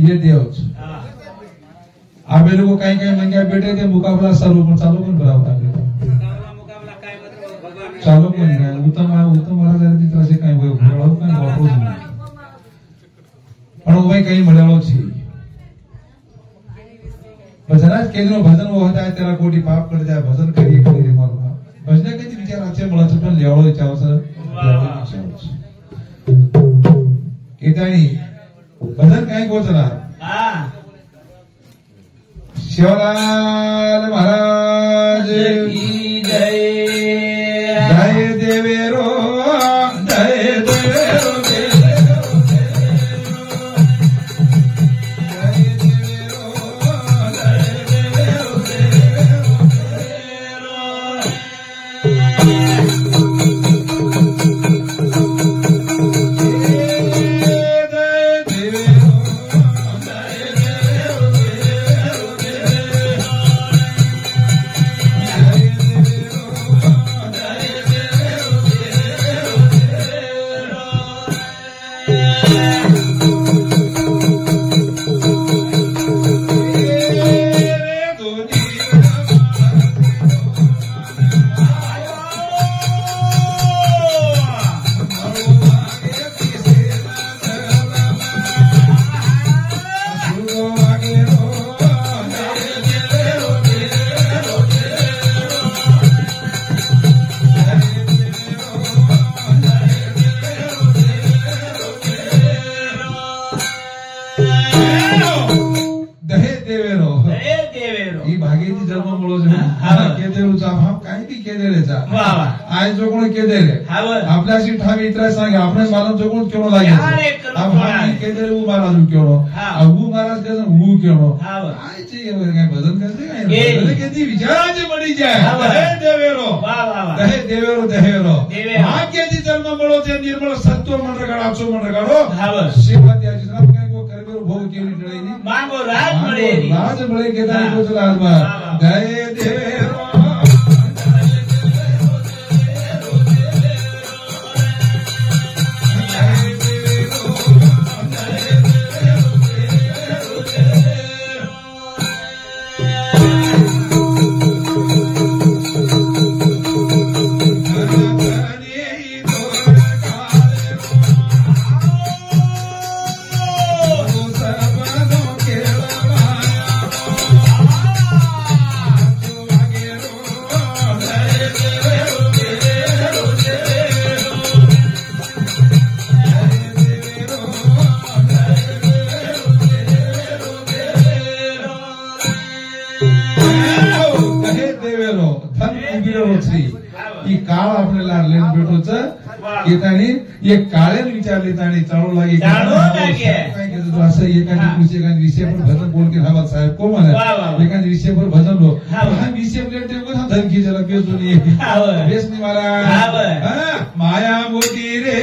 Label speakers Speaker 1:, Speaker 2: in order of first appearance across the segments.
Speaker 1: ये देवच आबे लोग कहीं कहीं मंगा बेटे थे मुकाबला चालू पण करावा लागला चालू पण काय उत्तम मला जरा तिथे काही घोळाव काय वापरू पण भाई काही મળ્યો છે भजनात केंद्र भजन होता है तेरा कोटी पाप कर जाए भजन करिए करिए मारना भजन कधी विचार आचे मला पण लेवळो विचार सर केतानी भजन काय गोचना शिवलाल महाराज की जय जय देवेरो जय देवेरो आज जो कोण केदेले आपल्याशी ठावी इतर सांगे आपण मालूम जो कोण केणो लागे अब हम केदेले वो महाराज केणो वो महाराज के वो केणो काय चे काय भजन करते काय भजन केती विचाराचे पडी जाय हे देवेरो हे देवेरो देवेरो भाग्याची जन्म મળો છે निर्मळ सत्व मंडळाचो मंडळाडो शिवात्याची नाम काय को करबेरो भोग केली टळेनी मागो राज મળેની राज મળે केदारी को राजमा जय देवेरो ये काळेन विचारले ताणी चालू लागे काय केलं असं एखादी विषय पर भजन बोल के हवा साहेब को म्हणे एखादी विषय पर भजन लो हा विषय प्लेट टेको ना धनकी जरा पेजो नी बेस नी मारा माया मोती रे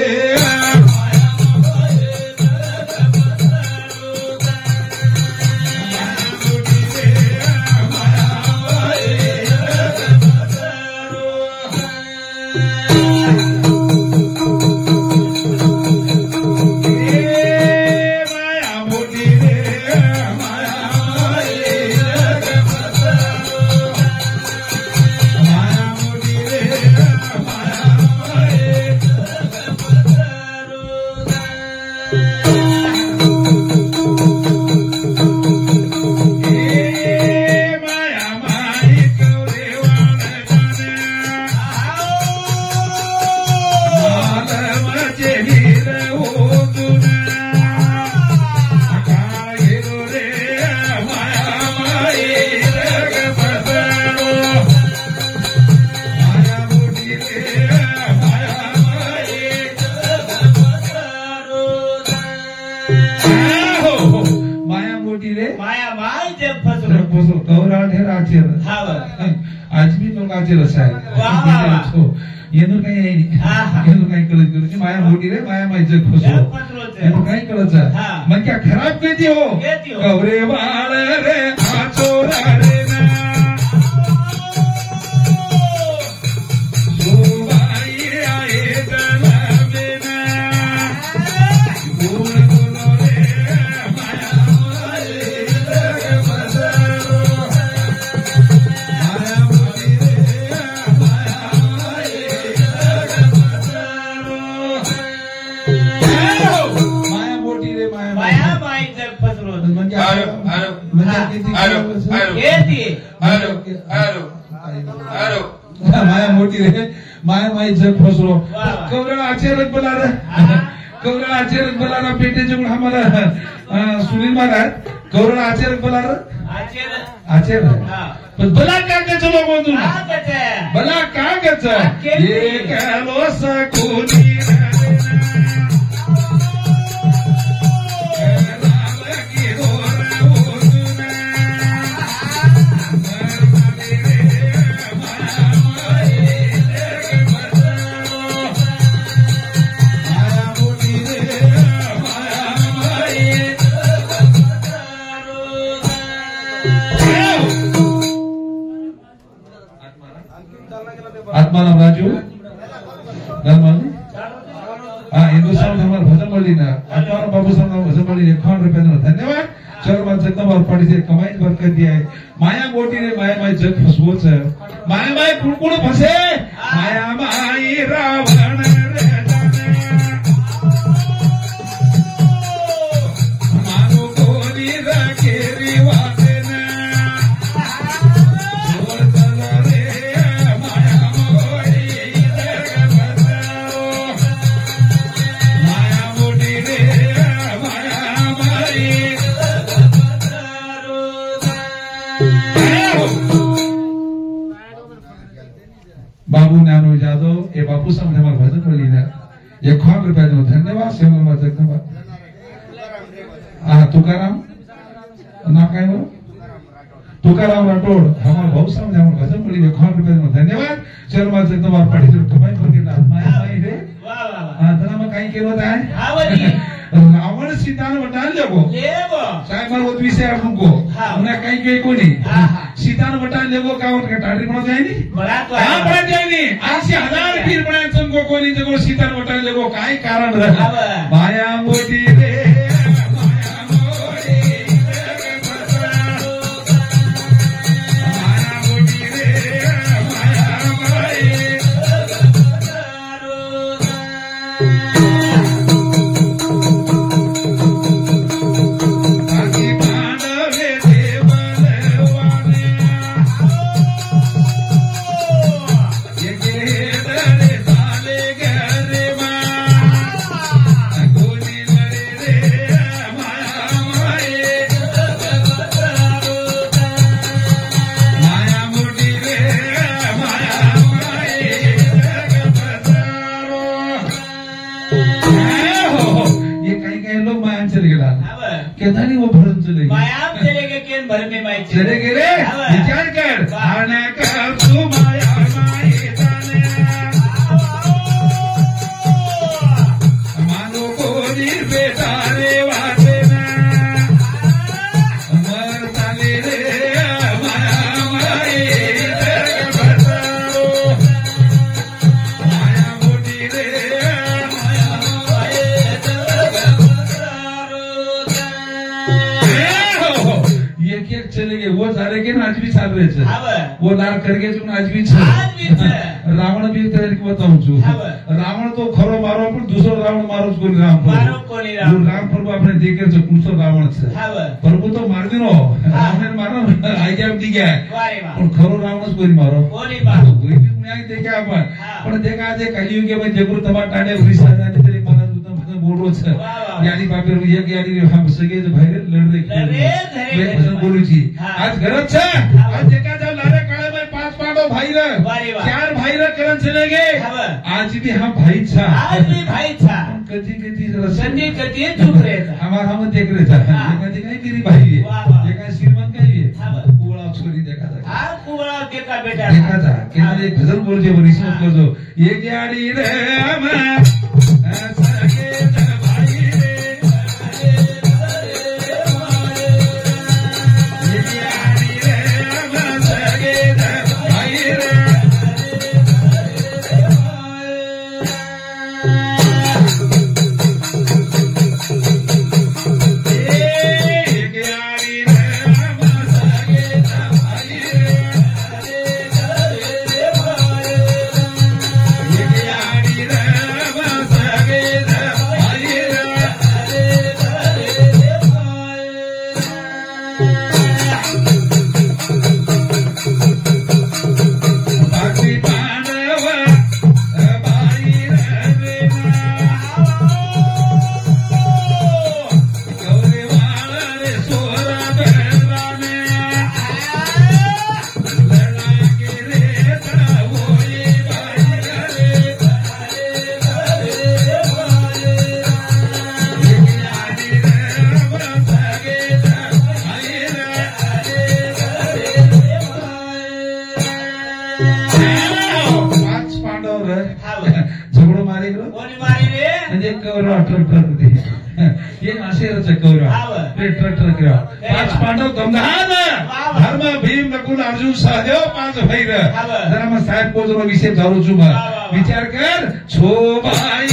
Speaker 1: आज भी लोग आचे रसाय येनो काही आहे येनो काही कळत करू माया मोठी रे माया माय जग फसो येनो काही कळत मग क्या खराब केती हो गौरे बाळ रे आचोरा रे माया
Speaker 2: माई जग पसरवत
Speaker 1: म्हणजे माया मोठी रे माया माई जग फसलो कवरा आचार्य बोला रे कवरा आचार्य बोला रे पेटेचे गुण हमारा सुनील महाराज कवरा आचार्य बोला रे आचार्य पण बला काय त्याचं लोक बला काय त्याचं एक लोसा कोणी आत्माराम राजू हिंदुस्तान हमारे भजन मल्ली ना आत्माराम बाबू साहब भजन मल्ली 51 रुपये धन्यवाद चरण जगदंबा और पाटी से कमाई बरकत दिया है माया गोटी ने माया माई जग फसवोच माया माई कुण फसे माया माई रावण मानो कोणी राखेरी बाबू ज्ञानो जादव ये बापू साहब ने हमारे भजन को लिया 51 रुपये दो धन्यवाद सेवा धन्यवाद तुकाराम ना काय हो तुकाराम राठोड हमारे भाऊ साहब ने हमारे भजन को लिया 51 रुपये दो धन्यवाद चरमा जगदंबा पाटी से कमाई करके माया माई रे तना में काही केलं आहे रावण सीतान वटान लेगो साहेब मार वो विषय आपको उन्हें काही के कोनी सीतान वटान लेगो कावत का टाडी बना जायनी बना जायनी 80,000 फिर बना संगो कोनी जगो सीतान वटान लेगो काय कारण माया मोटी रे वो भरत चले गए भर में चले गए विचार कर आना कर तू माया माई मानो को बेटा रे वाटे मरता रे माया माई माया मोटी रे चले गए वो सारे के आज भी चाल रहे वो लार करके आज भी रावण भी बताऊ छु रावण तो खरो मारो पण दूसरो रावण मारो कोणी राम प्रभु आपने देखे छो कुणसो रावण छे प्रभु तो मार दिनो रावण मारो आज्ञा दी गया पण खरो रावणच कोणी मारो कोणी कुणी देखा आपण पण देखा जे कलियुगे में जगुर तमा टाडे वृषा जाते तरी मला बोलो छे यानी बापेर एक यानी हम सगे बाहेर लढले भजन बोलू छी आज गरज छे आज देखा जाओ लारे काळे में 5 पाडो भाई रे 4 भाई रे करन चले गए आज भी हम भाई छा आज भी भाई छा कदी संधी कदी चुप रहता हम देख रहे था कदी नहीं गिरी भाई है देखा श्रीमंत का ही है कुबड़ा छोरी देखा था हां कुबड़ा देखा बेटा देखा था कि एक भजन बोल जे रिश्वत कर दो ये गाड़ी रे हम सगे ठेवा. 5 पांडव गमधान धर्म भीम नकुल अर्जुन सहदेव 5 भाई जरा मग साहेब को जो विषय चालू छु विचार कर छो भाई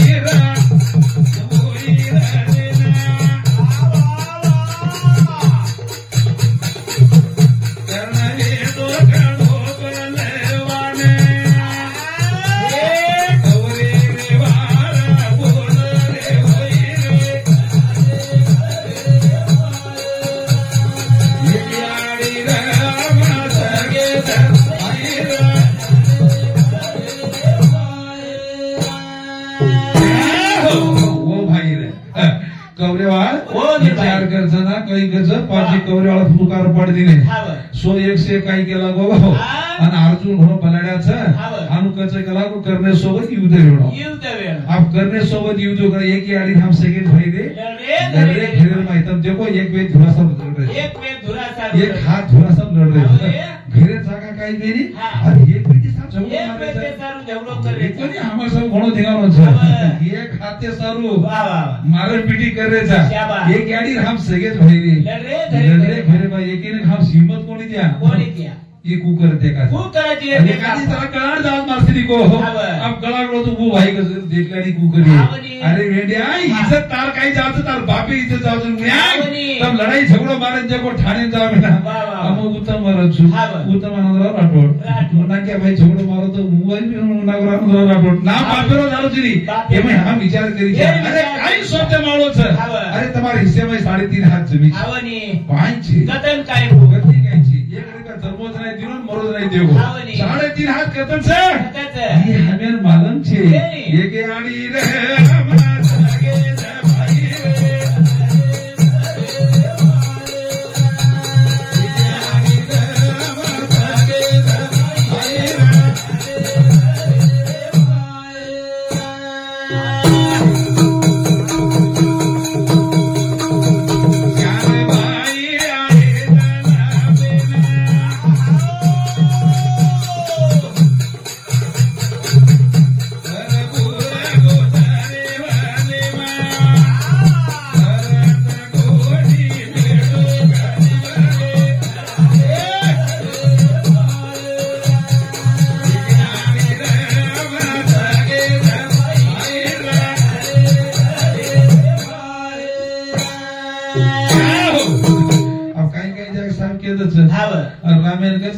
Speaker 1: विचार करताना काही गज 5 कवरेवाळा फुकार पड दिले सो 101 काही केला गो आणि अर्जुन घोडो पलाड्याचं अनुकच केला गो करणे सोबत युद्ध वेळो आप करणे सोबत युद्ध कर एक आडी हम सेकंड भाई दे लड़े घेरे माहितम देखो एक वेद धुरा सब लड़ रहे एक हाथ धुरा सब लड़ रहे घेरे जागा काही देनी आणि एक वेदी साथ झगडो करे कोणी आम्हा सब घोडो देगानो छ एक हाथे सारू मारे पीटी करे जा एक आडी हम सगळेच भाई दे लड़े घेरे भाई एकीने हम हिम्मत कोणी द्या ये कुकर देखा कुकर अरे काजी तरह कलाड़ जात मारसी को अब कलाड़ लो तो वो भाई का देखला नहीं कुकर अरे वेंडिया इज्जत तार काही जात तार बापे इज्जत जात तब लड़ाई झगड़ो मारे जको ठाणे जा बेटा हम उत्तम मरछु उत्तम आनंदराव राठोड मुना के भाई झगड़ो मारो तो मुंबई में नागराव राठोड ना पापेरो जालो छी एमे हम विचार करी अरे काही सोचे माळो छ अरे तुम्हारे हिस्से में 3.5 हाथ जमीन आवनी 5 कतन काय गती काय छी एक का धर्मोज नाही दिनोन मरोज नाही देव 3.5 हाथ कतन से ये हमें मालूम छे ये के आड़ी रे मना सगे भाई रे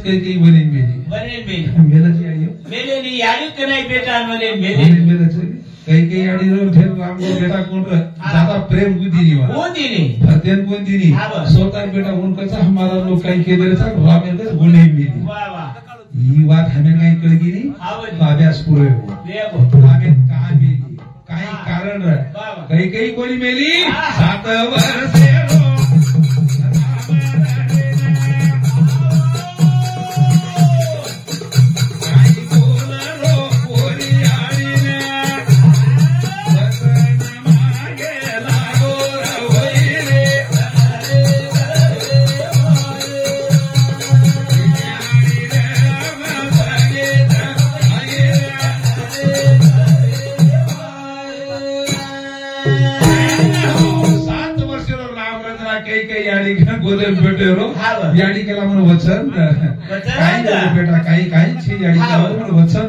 Speaker 1: काही बने मेले याडी कनाई बेटा मले मेले काही याडी रो ठेव आमको बेटा कोण ज्यादा प्रेम बुद्धि नहीं फतेन कोण दिनी स्वतः बेटा उनका हमारा लोग काही के देरे था रामेन का गुणे मिली वाह वाह ये बात हमें काही कळगी नहीं अभ्यास पूरे देखो रामेन कहां मिली काही कारण काही काही कोणी मेली 7 वर्ष याडी केला म्हणून वचन काही बेटा काही काही याडी केला म्हणून वचन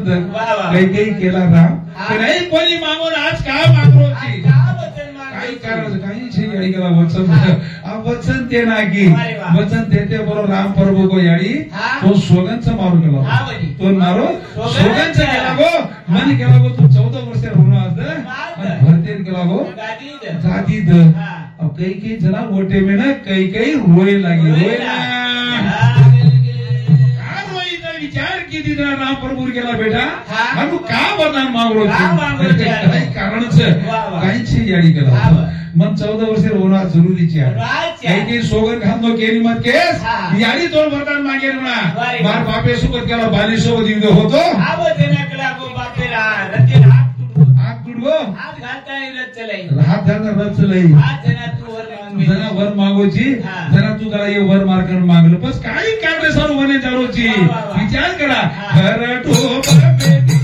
Speaker 1: काही केला राम नाही कोणी मागून आज काय मागलो काही कारण काही याडी केला वचन अब वचन ते नागी वचन देते बरो राम प्रभु को याडी तो सोगन से मारू केला तो मारो सोगन से केला गो मन केला गो तू 14 वर्ष होणं आज भरतेन केला गो जाती द अब कई जना वोटे में ना कई रोए लगी विचार की दी राम प्रभु केला बेटा हम का वरदान मागलो काही कारण काही याडी केला मन 14 वर्ष होना जरूरी काही सोगन खानो केली मत केस याडी दोन वरदान मागे बार बापे सोबत केला बाली सोबत युद्ध होतो हाथ घालता रथ चलाई जना वर मागोची जना तू करा ये वर मार्कर मागलो बस काही कारण सर होणे चालूची विचार करा घर ठोप बेटी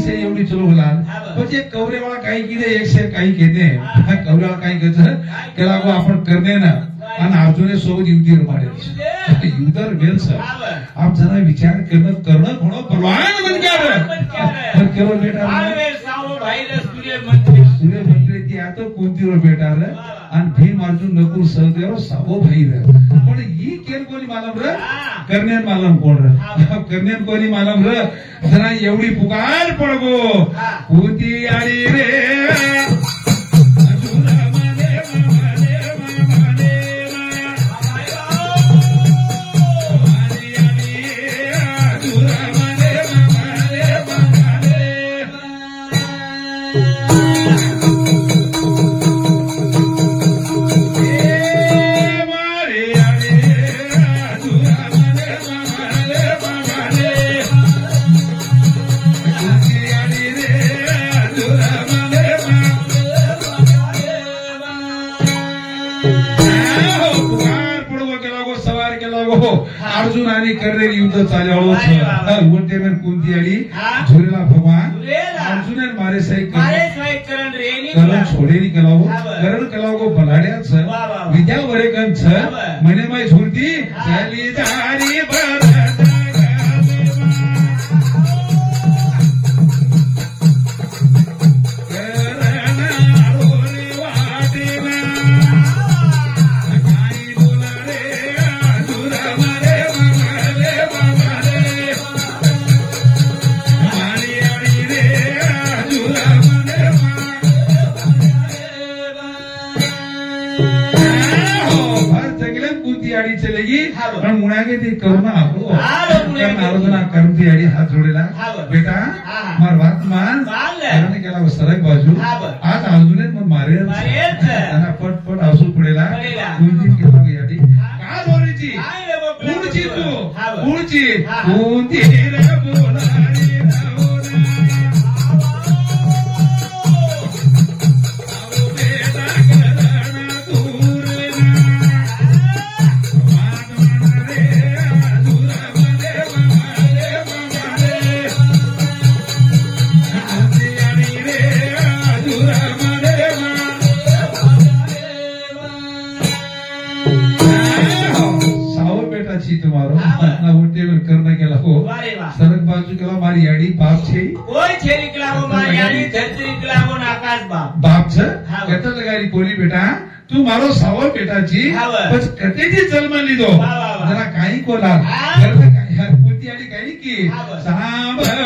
Speaker 1: से एवढी चलो बोलाल म्हणजे कवरेवाला काही किती एकशे काही घेते कवरेवाला काही घ्यायचं त्याला आपण करणे ना आणि अर्जुने सोबत युद्ध मारे युद्धर वेल सर आप जरा विचार करणं म्हणून परवान बन गया केवळ बेटा सूर्य मंत्री ती आता कोणती रो बेटा आणि भीम अर्जुन नकुल सहदेव सावो भाई पण ही केल कोणी मालम र करण्यान मालम कोण र करण्यान कोणी मालम र जरा एवढी पुकार पडगो कोणती आली रे अर्जुन आणि कर्णेर युद्ध चालू कोणते कोणती आली झोरेला भगवान अर्जुन मारे साई करण छोडेरी कलावो करण कलावो बलाड्याच विद्या वरेकंच म्हणे माय झुरती झाली झाली मुणागे ती करुणा अर्जुना करती आडी हात जोडेला बेटा मार बात मान कारण केला सरक बाजू आज अर्जुने मग मारे पटपट हसू पडेला कोणती केला याडी का जोडीची कोणची तू कोणची कोणती सरक बाजू केला मारी याडी बाप छे
Speaker 2: कोई छेरी केला मारी याडी धरती केला आकाश
Speaker 1: बाप छ कत लगारी कोणी बेटा तू मारो सावळ बेटाची बस कतेची जन्म लिदो जरा काही कोला कोणती याडी काही की सांभळ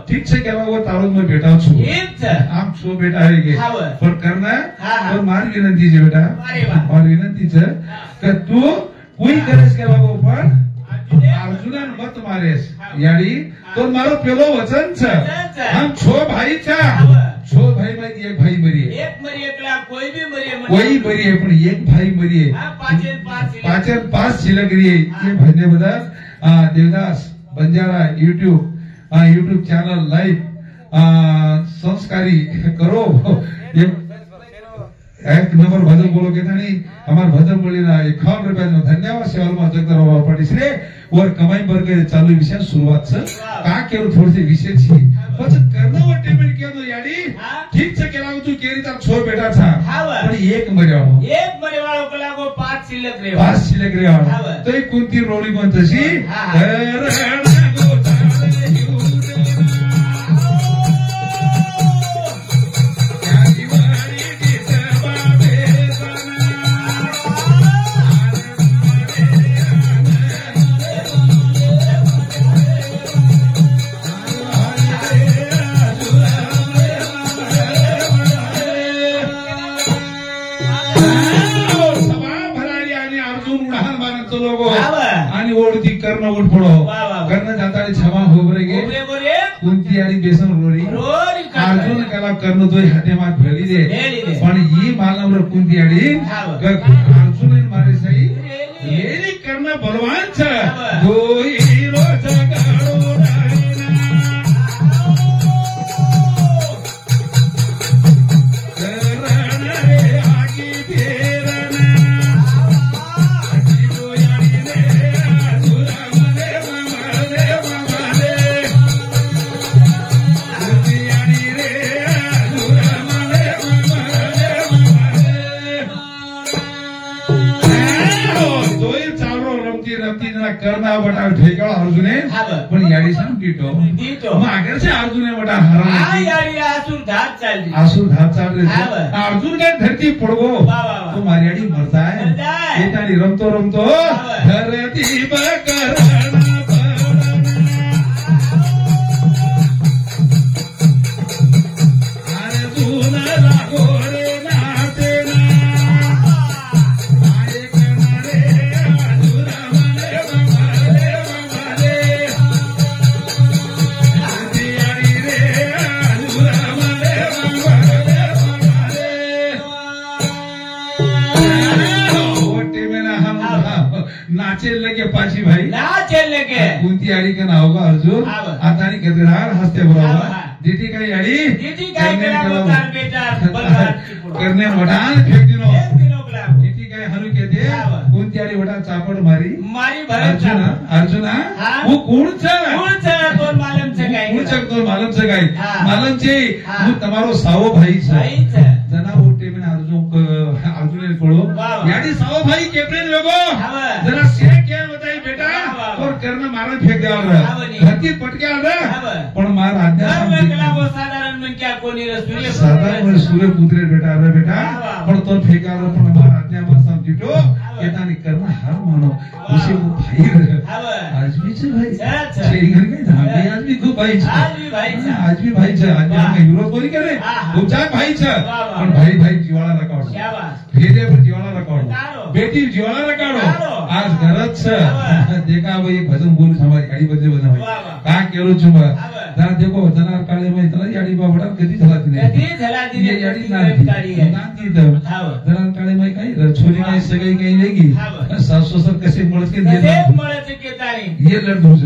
Speaker 1: ठीक से केला वो तारुण में बेटा छु आप छो बेटा है पर करना और मार विनंती छे बेटा और विनंती छे कि तू कोई करेस केला वो पण अर्जुनन मत मारेस याडी तो मारो पेलो वचन छ हम छो भाई छा छो भाई में एक भाई मरिए
Speaker 2: एक मरिए एकला कोई भी मरिए
Speaker 1: कोई मरिए पण एक भाई मरिए पाचन पाच छिलक रही ये भजने बदा Devdas Banjara YouTube channel live संस्कारी करो एक नंबर भजन बोलो कहता नहीं हमारे भजन बोली ना 51 रुपया धन्यवाद सेवा जगदरबाबा पाटीसरे और कमाई वर्ग चालू विषय शुरुआत से का केवळ थोडे विषय छी પછી કર્ણવટે મેં કેનો યાડી ઠીક છે કે લાગુ તું કેરી તાર છો બેટા છા પણ એક મર્યાળો
Speaker 2: કલાકો 5 સિલક રેવા
Speaker 1: 5 સિલક રેવા તો એ કુંતી રોડી કોણ થસી आणि ओढती कर्ण उठ पडो कर्ण जाताळी क्षमा होबरे गे कोणती आणि बेसन रोरी अर्जुन त्याला कर्ण तो हाते मात भेली दे पण ही मालनवर कुंती आडी अर्जुन मारे सही येली कर्ण बलवान छ दोई रोज गाडो कर्णा बटा ठेकाळ अर्जुने पण याडी सांग कीटो मग अगरचे अर्जुने बटा हरा
Speaker 2: आसुर धात चाल
Speaker 1: रहे अर्जुन काय धरती पडगो तो मारियाडी मरता है येतानी रमतो धरती बकरण अर्जुन लागो रे नाते नाचे लगे पाची भाई
Speaker 2: नाचे लगे
Speaker 1: कुंती आड़ी का नाव का अर्जुन आता नहीं कहते हंसते बरोबर दीदी का याड़ी करने मडान फेंक दिनो दीदी का हनु कहते कुंती आड़ी बटा चापड़ मारी अर्जुना वो कौन छे
Speaker 2: तोर मालूम छे
Speaker 1: गाई मालूम छे वो તમારો सावो भाई छे जना वो टेमे अर्जुन ने कळो याडी सावो भाई केपरे लोगो जरा से क्या बताई बेटा और करना मारा फेंक द्यावा धरती पटक्या पण मार आज्ञा
Speaker 2: साधारण मन क्या कोणी
Speaker 1: साधारण सूर्य पुत्रे बेटा पण तो फेंका पण मार आज्ञा मा समजितो येतानी करना हार मानो उसे वो भाई आज भी छे भाई छे घर के धागे आज भी खूब भाई छे आज भी भाई छे आज हम विरोध कोनी करे खूब जाग भाई छे पण भाई जीवाला रकाडो क्या बात भेदे पर जीवाला रकाडो बेटी जीवाला रकाडो आज घरत छे देखा भाई एक भजन बोलू हमारी गाडी बदले बना भाई का केलो छु जरा देखो जनार काळे में तला याडी बाबडा कधी झाला तिने ये याडी ना जनार काळे में काही छोरी काही सगळी काही वेगळी सासू ससर कसे मळत के ये लड दूज